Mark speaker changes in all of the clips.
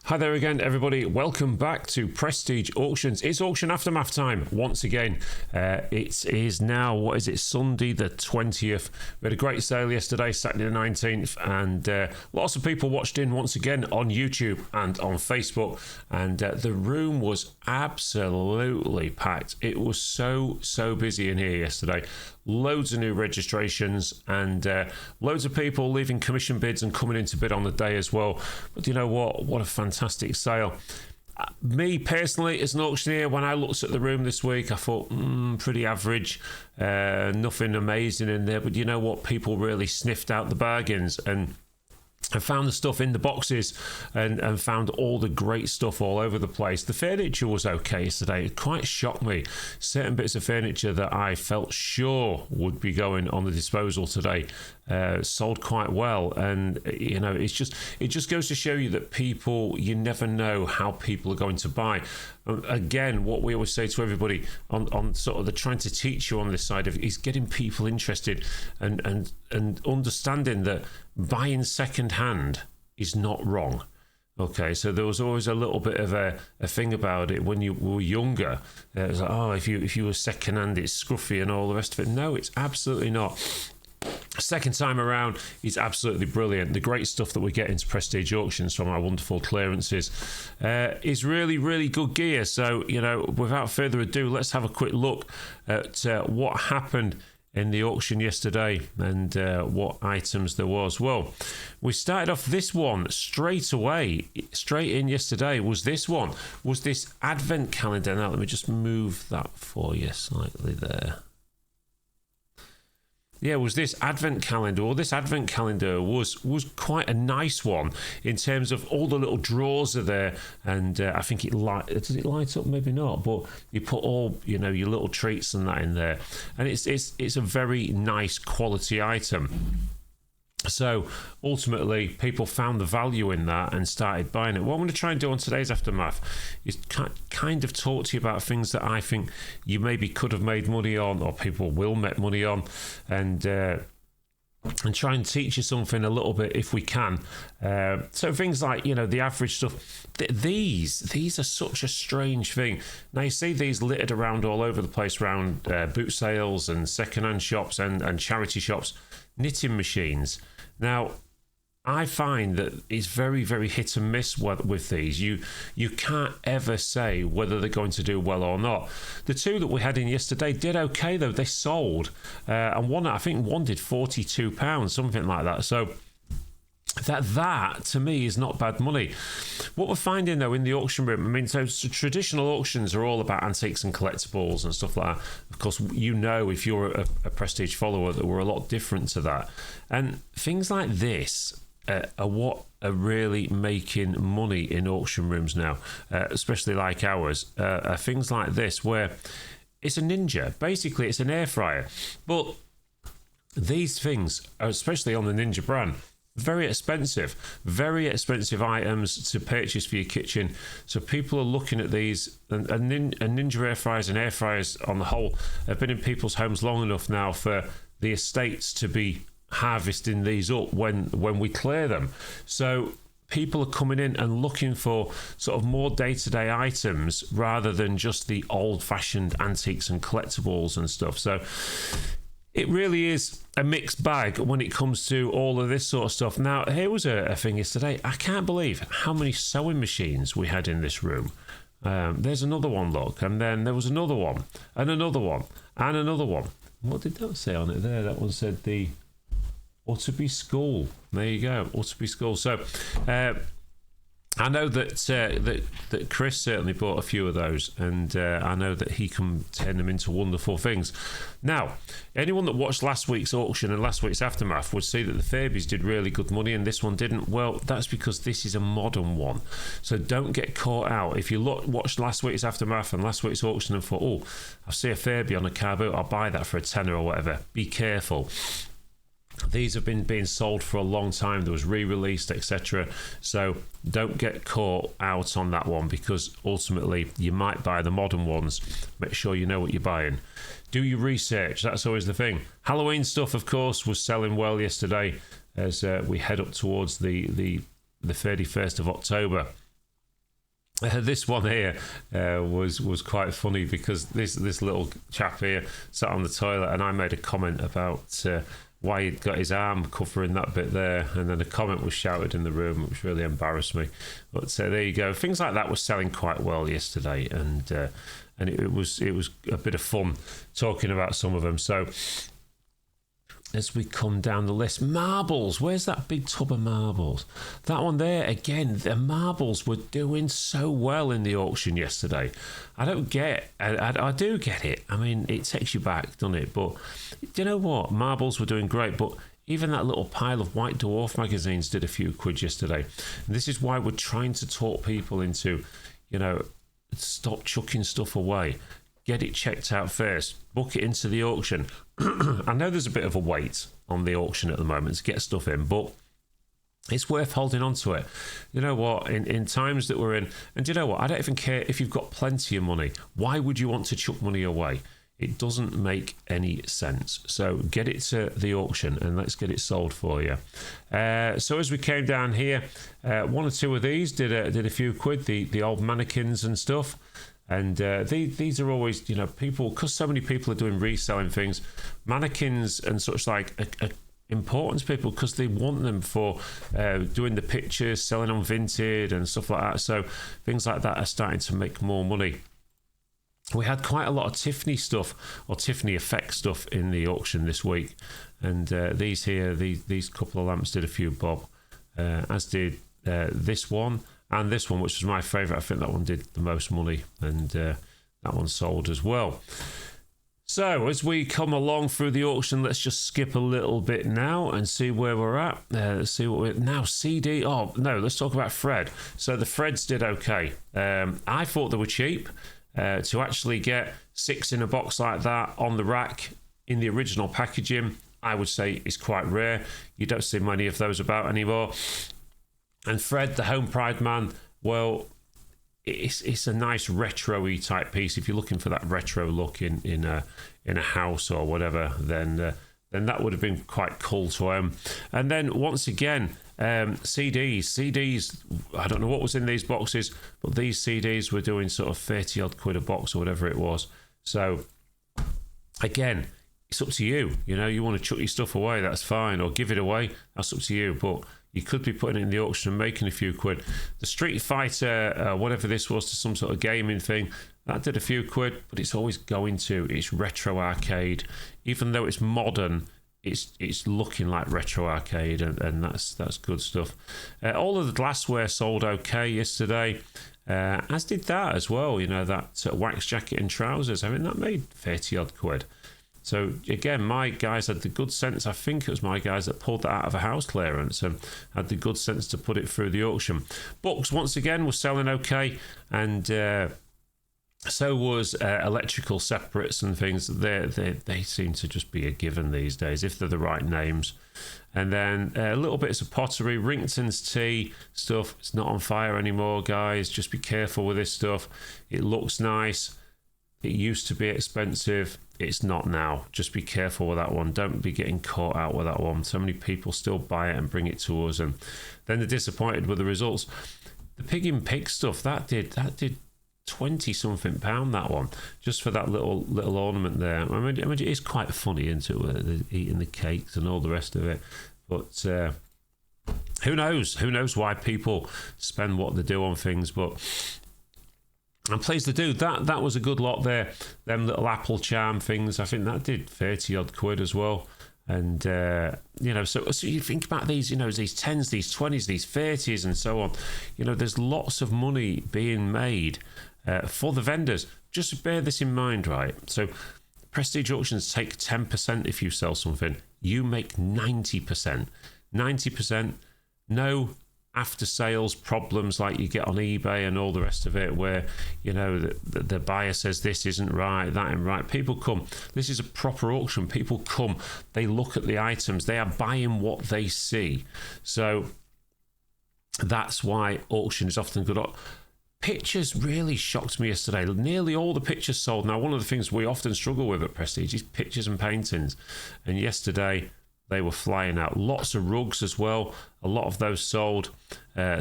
Speaker 1: Hi there again, everybody. Welcome back to Prestige Auctions. It's auction aftermath time once again. It is now, Sunday the 20th. We had a great sale yesterday, Saturday the 19th, and lots of people watched in once again on YouTube and on Facebook, and the room was absolutely packed. It was so busy in here yesterday. Loads of new registrations and loads of people leaving commission bids and coming in to bid on the day as well. But you know what a fantastic sale. Me personally, as an auctioneer, when I looked at the room this week, I thought pretty average, nothing amazing in there. But you know what, people really sniffed out the bargains, and I found the stuff in the boxes and found all the great stuff all over the place. The furniture was okay yesterday. It quite shocked me. Certain bits of furniture that I felt sure would be going on the disposal today sold quite well. And, you know, it just goes to show you that people, you never know how people are going to buy. Again, what we always say to everybody on sort of the trying to teach you on this side of is getting people interested and understanding that buying second hand is not wrong. Okay, so there was always a little bit of a thing about it when you were younger. It was like, oh, if you were second hand, it's scruffy and all the rest of it. No, it's absolutely not. Second time around is absolutely brilliant. The great stuff that we get into Prestige Auctions from our wonderful clearances is really good gear. So, you know, without further ado, let's have a quick look at what happened in the auction yesterday and what items there was. Well, we started off this one straight in yesterday was this advent calendar. Now let me just move that for you slightly there. Yeah, was this advent calendar. Well, this advent calendar was quite a nice one in terms of all the little drawers are there, and I think does it light up? Maybe not, but you put all, you know, your little treats and that in there, and it's a very nice quality item. So ultimately, people found the value in that and started buying it. What I'm going to try and do on today's Aftermath is kind of talk to you about things that I think you maybe could have made money on, or people will make money on, and try and teach you something a little bit if we can. So things like, you know, the average stuff. These are such a strange thing. Now you see these littered around all over the place, around boot sales and second-hand shops and charity shops. Knitting machines. Now, I find that it's very hit and miss with these. You can't ever say whether they're going to do well or not. The two that we had in yesterday did okay though. They sold, and one did £42, something like that. So that to me is not bad money. What we're finding though in the auction room, I mean, so traditional auctions are all about antiques and collectibles and stuff like that. Of course, you know, if you're a Prestige follower, that we're a lot different to that. And things like this are what are really making money in auction rooms now, especially like ours. Are things like this where it's a Ninja. Basically, it's an air fryer. But these things, especially on the Ninja brand, very expensive items to purchase for your kitchen. So people are looking at these, and Ninja air fryers and air fryers on the whole have been in people's homes long enough now for the estates to be harvesting these up when we clear them. So people are coming in and looking for sort of more day-to-day items rather than just the old-fashioned antiques and collectibles and stuff. So it really is a mixed bag when it comes to all of this sort of stuff. Now, here was a thing yesterday. I can't believe how many sewing machines we had in this room. There's another one, look. And then there was another one, and another one, and another one. What did that say on it there? That one said the Utterby School. There you go, Utterby School. So I know that Chris certainly bought a few of those, and I know that he can turn them into wonderful things. Now, anyone that watched last week's auction and last week's Aftermath would see that the Furbies did really good money and this one didn't. Well, that's because this is a modern one. So don't get caught out. If you watched last week's Aftermath and last week's auction and thought, oh, I see a Furby on a car boot, I'll buy that for a tenner or whatever, be careful. These have been being sold for a long time. There was re-released, etc. So don't get caught out on that one, because ultimately you might buy the modern ones. Make sure you know what you're buying. Do your research. That's always the thing. Halloween stuff, of course, was selling well yesterday as we head up towards the 31st of October. This one here was quite funny because this little chap here sat on the toilet, and I made a comment about why he'd got his arm covering that bit there, and then a comment was shouted in the room, which really embarrassed me. But there you go. Things like that were selling quite well yesterday, and it was a bit of fun talking about some of them. So as we come down the list, marbles. Where's that big tub of marbles? That one there, again, the marbles were doing so well in the auction yesterday. I don't get, I do get it. I mean, it takes you back, doesn't it? But do you know what? Marbles were doing great, but even that little pile of White Dwarf magazines did a few quid yesterday. And this is why we're trying to talk people into, stop chucking stuff away. Get it checked out first. Book it into the auction. I know there's a bit of a wait on the auction at the moment to get stuff in, but it's worth holding on to it. You know what? In times that we're in, and you know what? I don't even care if you've got plenty of money. Why would you want to chuck money away? It doesn't make any sense. So get it to the auction and let's get it sold for you. So as we came down here, one or two of these did a few quid. The old mannequins and stuff. And these are always, people, because so many people are doing reselling things, mannequins and such like are important to people because they want them for doing the pictures, selling on Vinted and stuff like that. So things like that are starting to make more money. We had quite a lot of Tiffany stuff or Tiffany effect stuff in the auction this week. And these here, these couple of lamps did a few bob, as did this one. And this one, which was my favourite, I think that one did the most money, and that one sold as well. So as we come along through the auction, let's just skip a little bit now and see where we're at. Let's see what we're now. CD. Oh no, let's talk about Fred. So the Freds did okay. I thought they were cheap. To actually get 6 in a box like that on the rack in the original packaging, I would say is quite rare. You don't see many of those about anymore. And Fred, the Home Pride man, well, it's a nice retro-y type piece. If you're looking for that retro look in a house or whatever, then that would have been quite cool to own. And then once again, CDs. I don't know what was in these boxes, but these CDs were doing sort of 30 odd quid a box or whatever it was. So again, it's up to you. You want to chuck your stuff away, that's fine, or give it away, that's up to you. But you could be putting it in the auction and making a few quid. The Street Fighter, whatever this was, to some sort of gaming thing, that did a few quid, but it's always going to. It's retro arcade. Even though it's modern, it's looking like retro arcade, and that's good stuff. All of the glassware sold okay yesterday, as did that as well. That wax jacket and trousers. I mean, that made 30 odd quid. So again, my guys had the good sense, I think it was my guys that pulled that out of a house clearance and had the good sense to put it through the auction. Books, once again, were selling okay, and so was electrical separates and things. They seem to just be a given these days, if they're the right names. And then little bits of pottery, Rington's tea stuff. It's not on fire anymore, guys. Just be careful with this stuff. It looks nice. It used to be expensive. It's not now. Just be careful with that one. Don't be getting caught out with that one. So many people still buy it and bring it to us, and then they're disappointed with the results. The pig in pig stuff, that did 20 something pound, that one, just for that little ornament there. I mean it is quite funny, isn't it, eating the cakes and all the rest of it. But who knows why people spend what they do on things. But I'm pleased to do that. That was a good lot there. Them little apple charm things, I think that did 30 odd quid as well. And so you think about these, these 10s, these 20s, these 30s and so on. There's lots of money being made for the vendors. Just bear this in mind, right? So prestige auctions take 10% if you sell something. You make 90%. 90%, no after sales problems like you get on eBay and all the rest of it, where the buyer says this isn't right, that isn't right. People come, this is a proper auction. People come, they look at the items, they are buying what they see. So that's why auction is often good. Pictures really shocked me yesterday. Nearly all the pictures sold. Now, one of the things we often struggle with at Prestige is pictures and paintings, and yesterday they were flying out. Lots of rugs as well. A lot of those sold.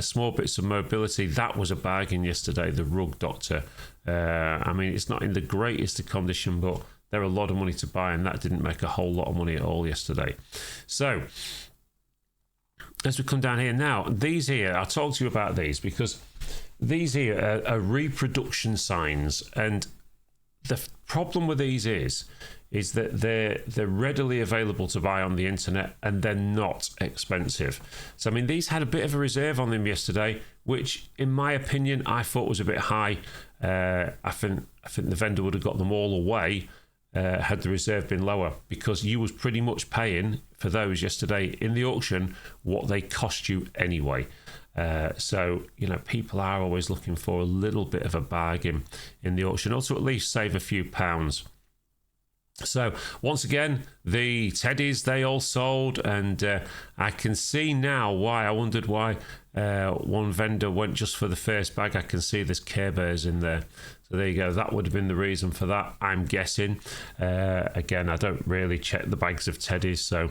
Speaker 1: Small bits of mobility. That was a bargain yesterday, the Rug Doctor. I mean, it's not in the greatest of condition, but they're a lot of money to buy, and that didn't make a whole lot of money at all yesterday. So, as we come down here now, these here, I'll talk to you about these because these here are reproduction signs, and the problem with these is that they're readily available to buy on the internet, and they're not expensive. So I mean, these had a bit of a reserve on them yesterday, which in my opinion I thought was a bit high. I think the vendor would have got them all away had the reserve been lower, because you was pretty much paying for those yesterday in the auction what they cost you anyway. So, people are always looking for a little bit of a bargain in the auction, or to at least save a few pounds. So, once again, the teddies, they all sold, and I can see now why. I wondered why one vendor went just for the first bag. I can see there's Care Bears in there. So there you go. That would have been the reason for that, I'm guessing. Again, I don't really check the bags of teddies, so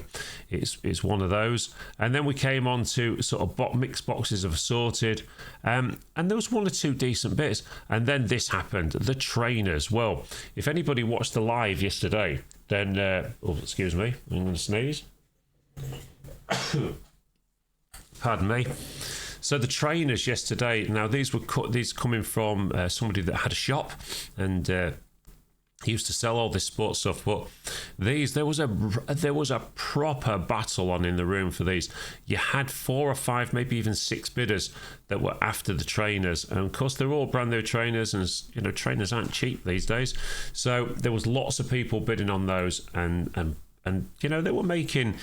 Speaker 1: it's one of those. And then we came on to sort of mixed boxes of assorted, and there was one or two decent bits. And then this happened, the trainers. Well, if anybody watched the live yesterday, then excuse me, I'm going to sneeze. Pardon me. So the trainers yesterday, now these coming from somebody that had a shop, and he used to sell all this sports stuff, but there was a proper battle on in the room for these. You had 4 or 5, maybe even 6 bidders that were after the trainers, and of course they're all brand new trainers, and trainers aren't cheap these days. So there was lots of people bidding on those, and they were making,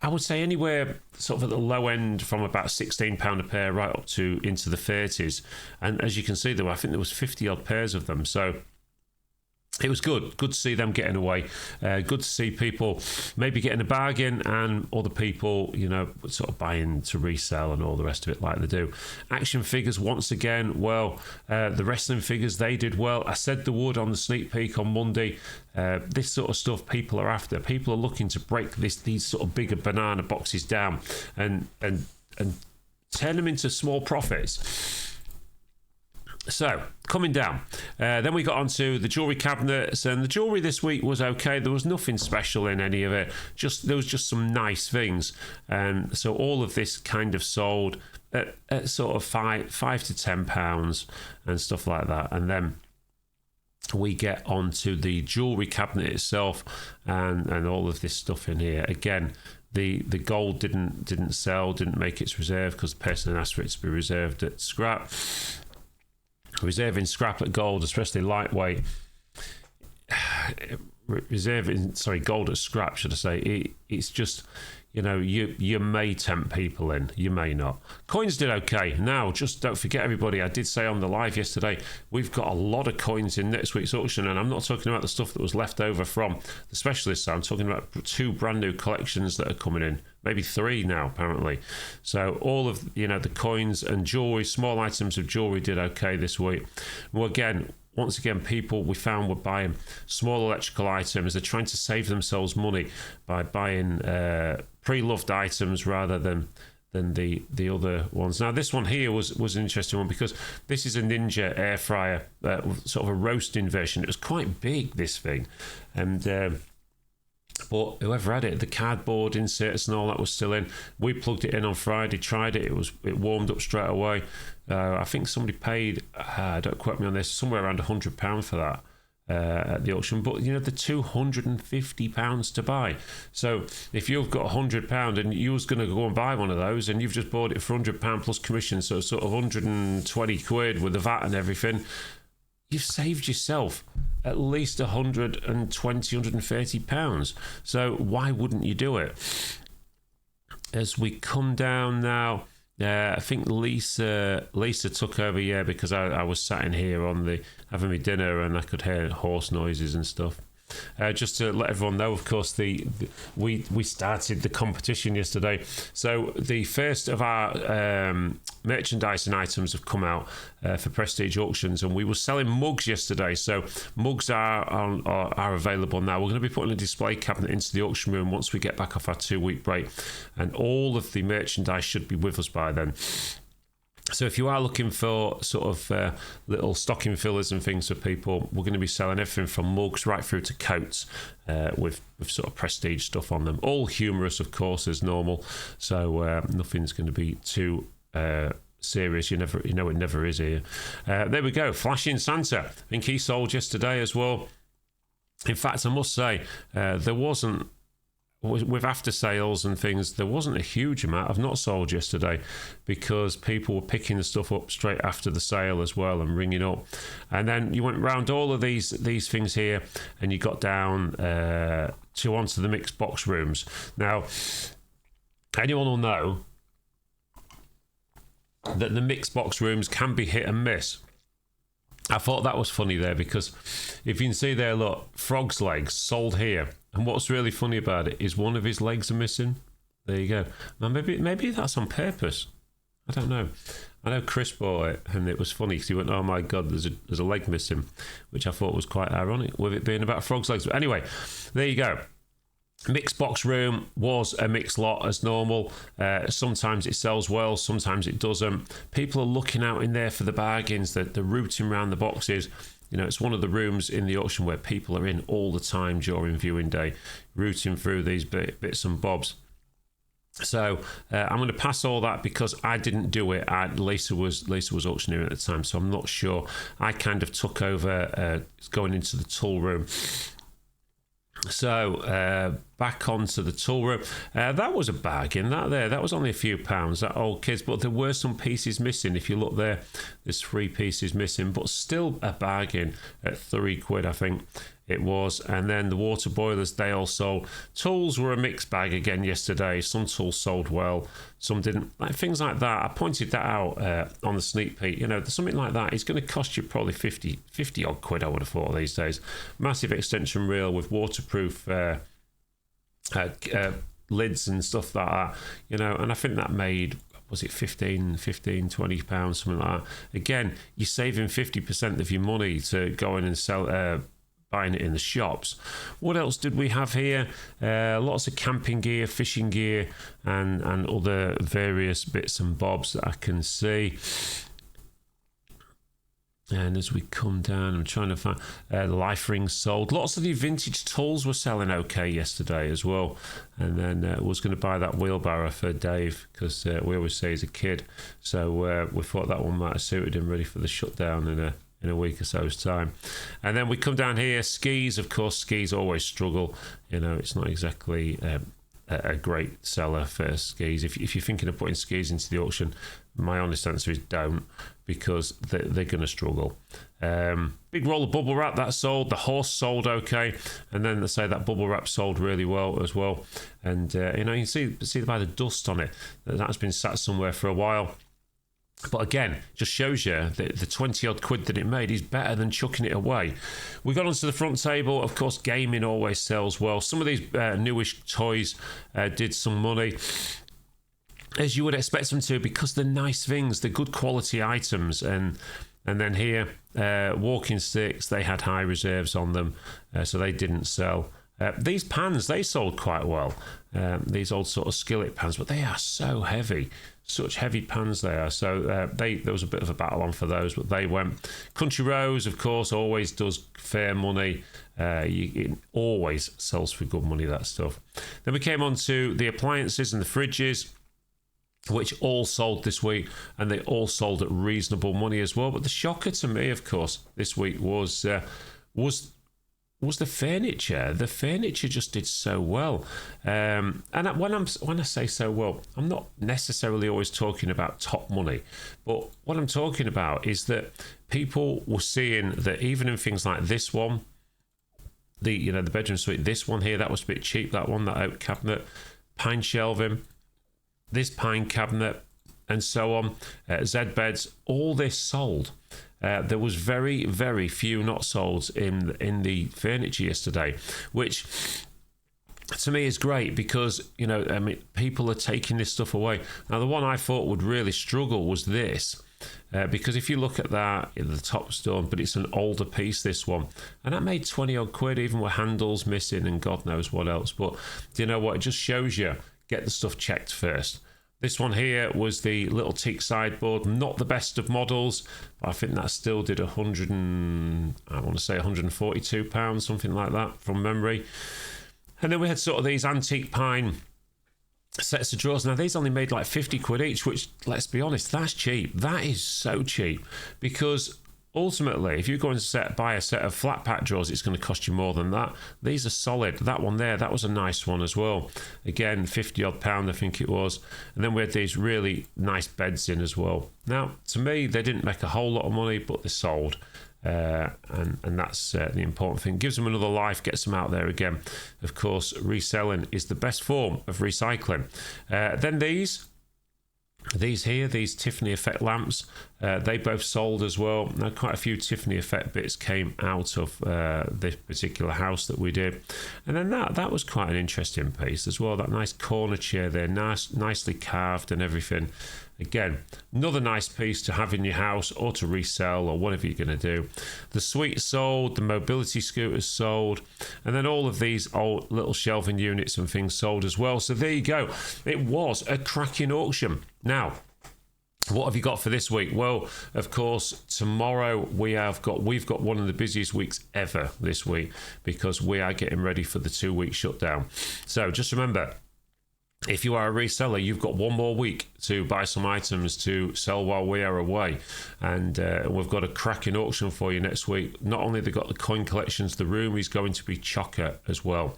Speaker 1: I would say, anywhere sort of at the low end from about £16 a pair right up to into the 30s. And as you can see, I think there was 50 odd pairs of them. So it was good to see them getting away. Good to see people maybe getting a bargain, and other people, sort of buying to resell and all the rest of it like they do. Action figures, once again, well, the wrestling figures, they did well. I said they would on the sneak peek on Monday. This sort of stuff people are after. People are looking to break these sort of bigger banana boxes down and turn them into small profits. So, coming down, then we got onto the jewellery cabinets, and the jewellery this week was okay. There was nothing special in any of it. There was just some nice things. And so all of this kind of sold at sort of £5 to £10 and stuff like that. And then we get onto the jewellery cabinet itself, and all of this stuff in here. Again, the gold didn't sell, didn't make its reserve, because the person asked for it to be reserved at scrap. Reserving scrap at gold, especially lightweight, gold at scrap, should I say, it's just, you may tempt people in, you may not. Coins did okay. Now, just don't forget, everybody, I did say on the live yesterday, we've got a lot of coins in next week's auction, and I'm not talking about the stuff that was left over from the specialists. I'm talking about 2 brand new collections that are coming in, maybe 3 now, apparently. So all of, the coins and jewellery, small items of jewellery did okay this week. Well, once again, people we found were buying small electrical items. They're trying to save themselves money by buying pre-loved items rather than the other ones. Now, this one here was an interesting one, because this is a Ninja air fryer, sort of a roasting version. It was quite big, this thing, and but whoever had it, the cardboard inserts and all that was still in. We plugged it in on Friday, tried it. It warmed up straight away. I think somebody paid, don't quote me on this, somewhere around £100 for that at the auction. But they're £250 to buy. So if you've got £100 and you was going to go and buy one of those, and you've just bought it for £100 plus commission, so sort of 120 quid with the VAT and everything, you've saved yourself at least £120, £130. So why wouldn't you do it? As we come down now, I think Lisa took over, because I was sat in here having my dinner, and I could hear horse noises and stuff. Just to let everyone know, of course, we started the competition yesterday. So the first of our merchandising items have come out for Prestige Auctions, and we were selling mugs yesterday. So mugs are available now. We're going to be putting a display cabinet into the auction room once we get back off our 2-week break, and all of the merchandise should be with us by then. So if you are looking for sort of little stocking fillers and things for people, we're going to be selling everything from mugs right through to coats with sort of prestige stuff on them. All humorous, of course, as normal. So nothing's going to be too serious. You know it never is here. There we go. Flashing Santa. I think he sold yesterday as well. In fact, I must say there wasn't. With after sales and things, there wasn't a huge amount. I've not sold yesterday because people were picking the stuff up straight after the sale as well and ringing up. And then you went round all of these things here, and you got down to onto the mixed box rooms. Now, anyone will know that the mixed box rooms can be hit and miss. I thought that was funny there because if you can see there, look, Frog's legs sold here. And what's really funny about it is one of his legs are missing. There you go. Now maybe that's on purpose. I don't know. I know Chris bought it, and it was funny because he went, "Oh my God, there's a leg missing," which I thought was quite ironic with it being about Frog's legs. But anyway, there you go. Mixed box room was a mixed lot as normal. Sometimes it sells well, sometimes it doesn't. People are looking out in there for the bargains. They're rooting around the boxes. You know, it's one of the rooms in the auction where people are in all the time during viewing day, rooting through these bits and bobs. So I'm going to pass all that because I didn't do it. Lisa was auctioneering at the time, so I'm not sure. I kind of took over going into the tool room. So back onto the tool room. That was a bargain. That was only a few pounds, that old kids, but there were some pieces missing. If you look there, there's 3 pieces missing, but still a bargain at £3, I think it was. And then the water boilers, they all sold. Tools were a mixed bag again yesterday. Some tools sold well, some didn't. Like things like that, I pointed that out on the sneak peek. You know, something like that is going to cost you probably 50 odd quid, I would have thought, these days. Massive extension reel with waterproof lids and stuff like that, you know, and I think that made, was it 15, 20 pounds, something like that. Again, you're saving 50% of your money to go in and sell, buying it in the shops. What else did we have here? Lots of camping gear, fishing gear, and other various bits and bobs that I can see. And as we come down, I'm trying to find the life rings sold. Lots of the vintage tools were selling okay yesterday as well. And then was going to buy that wheelbarrow for Dave because we always say he's a kid. So we thought that one might have suited him, ready for the shutdown in a week or so's time. And then we come down here. Skis, of course, skis always struggle. You know, it's not exactly a great seller for skis. If you're thinking of putting skis into the auction, my honest answer is don't, because they're going to struggle. Big roll of bubble wrap that sold. The horse sold okay, and then they say that bubble wrap sold really well as well. And you know, you can see by the dust on it that's been sat somewhere for a while. But again, just shows you that the 20 odd quid that it made is better than chucking it away. We got onto the front table. Of course, gaming always sells well. Some of these newish toys did some money, as you would expect them to, because they're nice things, they're good quality items. And then here, walking sticks, they had high reserves on them, so they didn't sell. These pans, they sold quite well. These old sort of skillet pans, but they are so heavy. Such heavy pans they are. So there was a bit of a battle on for those, but they went. Country Rose, of course, always does fair money. It always sells for good money, that stuff. Then we came on to the appliances and the fridges, which all sold this week, and they all sold at reasonable money as well. But the shocker to me, of course, this week was the furniture. The furniture just did so well. And when I say so well, I'm not necessarily always talking about top money, but what I'm talking about is that people were seeing that even in things like this one, the bedroom suite, this one here, that was a bit cheap. That one, that oak cabinet, pine shelving, this pine cabinet, and so on, Z beds, all this sold. there was very, very few not solds in the furniture yesterday, which to me is great because, you know, I mean, people are taking this stuff away. Now, the one I thought would really struggle was this. Because if you look at that, the top's done, but it's an older piece, this one, and that made 20 odd quid, even with handles missing and God knows what else. But do you know what? It just shows you, get the stuff checked first. This one here was the little teak sideboard, not the best of models, but I think that still did I want to say £142, something like that from memory. And then we had sort of these antique pine sets of drawers. Now, these only made like 50 quid each, which, let's be honest, that's cheap. That is so cheap, because ultimately, if you're going to buy a set of flat pack drawers, it's going to cost you more than that. These are solid. That one there, that was a nice one as well. Again, 50 odd pound, I think it was. And then we had these really nice beds in as well. Now, to me, they didn't make a whole lot of money, but they sold. And that's the important thing. Gives them another life, gets them out there again. Of course, reselling is the best form of recycling. Then these here, these Tiffany effect lamps, they both sold as well. Now, quite a few Tiffany effect bits came out of this particular house that we did. And then that was quite an interesting piece as well. That nice corner chair there, nicely carved and everything. Again, another nice piece to have in your house or to resell or whatever you're going to do. The suite sold, the mobility scooters sold, and then all of these old little shelving units and things sold as well. So there you go. It was a cracking auction. Now, what have you got for this week? Well, of course, tomorrow we've got one of the busiest weeks ever this week, because we are getting ready for the 2-week shutdown. So just remember, if you are a reseller, you've got one more week to buy some items to sell while we are away. And we've got a cracking auction for you next week. Not only have they got the coin collections, the room is going to be chocker as well.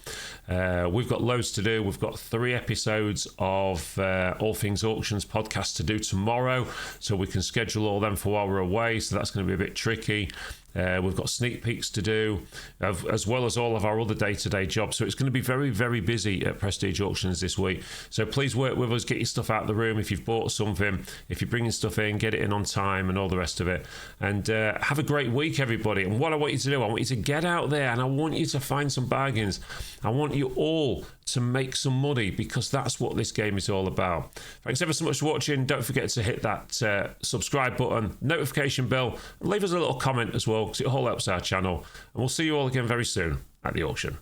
Speaker 1: We've got loads to do. We've got 3 episodes of All Things Auctions podcast to do tomorrow, so we can schedule all them for while we're away. So that's going to be a bit tricky. We've got sneak peeks to do, as well as all of our other day-to-day jobs. So it's going to be very, very busy at Prestige Auctions this week. So please work with us, get your stuff out of the room if you've bought something. If you're bringing stuff in, get it in on time and all the rest of it. And have a great week, everybody. And what I want you to do, I want you to get out there and I want you to find some bargains. I want you all to make some money, because that's what this game is all about. Thanks ever so much for watching. Don't forget to hit that subscribe button, notification bell, and leave us a little comment as well, because it all helps our channel. And we'll see you all again very soon at the auction.